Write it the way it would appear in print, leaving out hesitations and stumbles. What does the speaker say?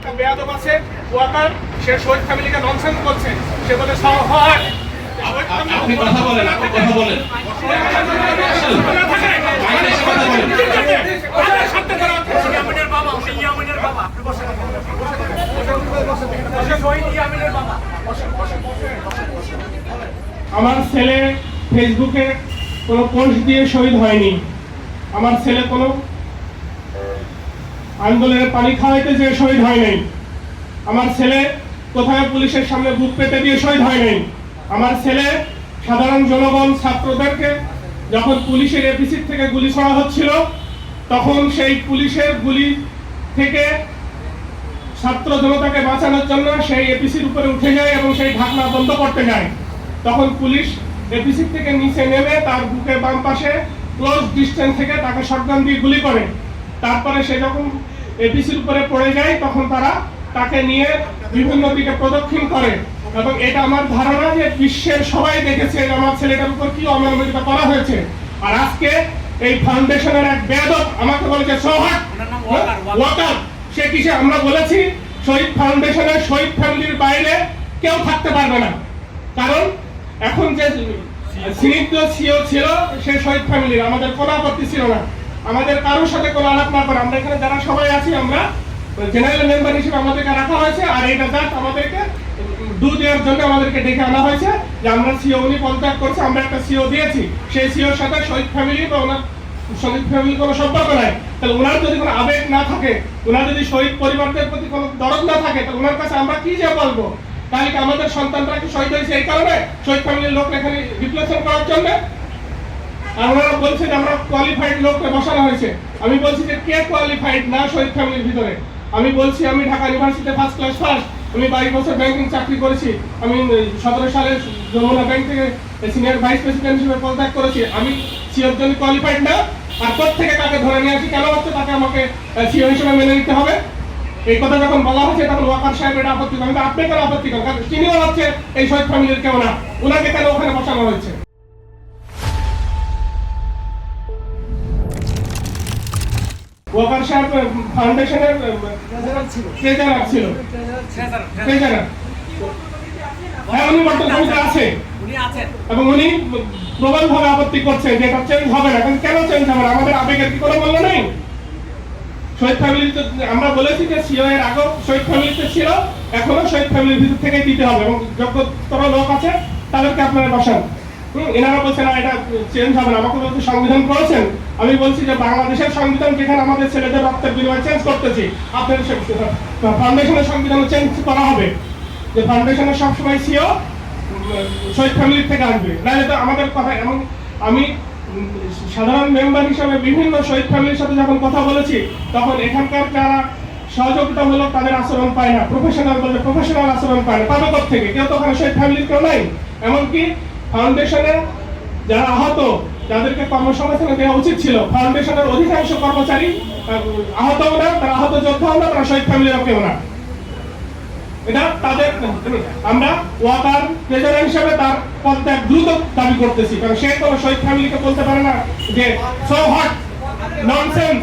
একটা বেয়াদব আছে ওয়াকার, সে শহীদ ফ্যামিলিকে ননসেন্স বলছে, সে বলে সহজ আপনি কথা বলেন, আপনি কথা বলেন। আমার ছেলে ফেসবুকে কোনো পোস্ট দিয়ে শহীদ হয়নি, আমার ছেলে কোনো আন্দোলনের পানি খাওয়াইতে যে শহীদ হয় নাই, আমার ছেলে কোথায় পুলিশের সামনে বুক পেতে দিয়ে শহীদ হয় নাই, আমার ছেলে সাধারণ জনগণ ছাত্রদেরকে যখন পুলিশের এপিসি থেকে গুলি ছোড়া হচ্ছিল তখন সেই পুলিশের গুলি থেকে ছাত্র জনতাকে বাঁচানোর জন্য সেই এপিসির উপরে উঠে যায় এবং সেই ঢাকনা বন্ধ করতে যায়। তখন পুলিশ এপিসি থেকে নিচে নেমে তার বুকের বাম পাশে ক্লোজ ডিস্টেন্স থেকে তাকে শটগান দিয়ে গুলি করে। তারপরে সে যখন এপিসির উপরে পড়ে যায় তখন তারা তাকে নিয়ে বিভিন্ন দিকে প্রদক্ষিণ করে এবং এটা আমার ধারণা যে বিশ্বের সবাই দেখেছে আমার ছেলেটার উপর কি অমানবিকতা করা হয়েছে। আর আজকে এই ফাউন্ডেশনের এক বেয়াদব আমাকে বলেছে সোহাগ ওয়াকার, সে কিসে আমরা বলেছি শহীদ ফাউন্ডেশনের শহীদ ফ্যামিলির বাইরে কেউ থাকতে পারবে না, কারণ এখন যে স্নিগ্ধ সিও ছিল সে শহীদ ফ্যামিলির, আমাদের কোনো আপত্তি ছিল না, আমাদের কারোর সাথে কোনো আলাপ না করে আমরা এখানে যারা সবাই আছি আমরা জেনারেল মেম্বার হিসেবে আমাদেরকে রাখা হয়েছে। আর এটা জাস্ট আমাদেরকে দেওয়ার জন্য আমাদেরকে ডেকে আনা হয়েছে যে আমরা সিও উনি পদত্যাগ করছে, আমরা একটা সিও দিয়েছি, সেই সিওর সাথে শহীদ ফ্যামিলি বা ওনার শহীদ ফ্যামিলির কোনো সম্পর্ক নাই। তাহলে ওনার যদি কোনো আবেগ না থাকে, ওনার যদি শহীদ পরিবারদের প্রতি কোনো দরদ না থাকে, তাহলে ওনার কাছে আমরা কি যে বলবো? তাহলে কি আমাদের সন্তানরা কি শহীদ হয়েছে এই কারণে শহীদ ফ্যামিলির লোক এখানে রিপ্লেসন করার জন্য? আর ওনারা বলছে যে আমরা কোয়ালিফাইড লোককে বসানো হয়েছে। আমি বলছি যে কে কোয়ালিফাইড না শহীদ ফ্যামিলির ভিতরে? আমি বলছি আমি ঢাকা ইউনিভার্সিটিতে ফার্স্ট ক্লাস ফার্স্ট, আমি 22 বছর ব্যাংকিং চাকরি করেছি, আমি 17 সালে যমুনা ব্যাংক থেকে সিনিয়র ভাইস প্রেসিডেন্ট হিসেবে পদত্যাগ করেছি, আমি সিওর জন্য কোয়ালিফাইড না? আর কোথেকে তাকে ধরে নিয়ে আসি কেন হচ্ছে তাকে আমাকে সিও হিসেবে মেনে নিতে হবে? এই কথা যখন বলা হচ্ছে তখন ওয়াকার সাহেব এটা আপত্তি করেন, আপনি কেন আপত্তি করেন? কারণ তিনিও হচ্ছে এই শহীদ ফ্যামিলির কেউ না, ওনাকে কেন ওখানে বসানো হয়েছে? ওয়াকার সাহেব ফাউন্ডেশনের ট্রেজারার ছিল, ট্রেজারার, হ্যাঁ উনি বর্তমানে আছে এবং উনি প্রবলভাবে আপত্তি করছে যে এটা চেঞ্জ হবে না। কেন চেঞ্জ হবে না? আমাদের আবেগের কি কোনো মূল্য নেই? শহীদ ফ্যামিলিতে আমরা বলেছি যে সিও এর আগেও শহীদ ফ্যামিলিতে ছিল, এখনো শহীদ ফ্যামিলির ভিতর থেকে দিতে হবে এবং যোগ্যতর লোক আছে তাদেরকে আপনারা বসান। এনারা বলছেন না এটা চেঞ্জ হবে না, আমাকে বলছে সংবিধান করেছেন, আমি বলছি যে বাংলাদেশের সংবিধান যেখানে আমাদের ছেলেদের রক্তের বিনিময়ে চেঞ্জ করতেছি, আপনার ফাউন্ডেশনের সংবিধান চেঞ্জ করা হবে যে ফাউন্ডেশনের সবসময় সিও শহীদ ফ্যামিলির থেকে আসবে, নাহলে তো আমাদের কথা এমন। আমি সাধারণ মেম্বার হিসেবে বিভিন্ন শহীদ ফ্যামিলির সাথে যখন কথা বলেছি তখন এখানকার যারা সহযোগিতামূলক তাদের আচরণ পায় না, প্রফেশনাল বলে প্রফেশনাল আচরণ পায় না, পাবে থেকে কেউ তো ওখানে শহীদ ফ্যামিলির কেউ নাই। এমনকি ফাউন্ডেশনে যারা আহত যাদেরকে কর্মসংস্থান দেওয়া উচিত ছিল, ফাউন্ডেশনের অধিকাংশ কর্মচারী আহতও না, তারা আহত যোদ্ধাও না, তারা শহীদ ফ্যামিলির কেউ না। এটা তাদের আমরা ওয়াকার ট্রেজারার হিসেবে তার পদত্যাগ দ্রুত দাবি করতেছি, কারণ সে কোনো শহীদ ফ্যামিলিকে বলতে পারে না যে সো হট ননসেন্স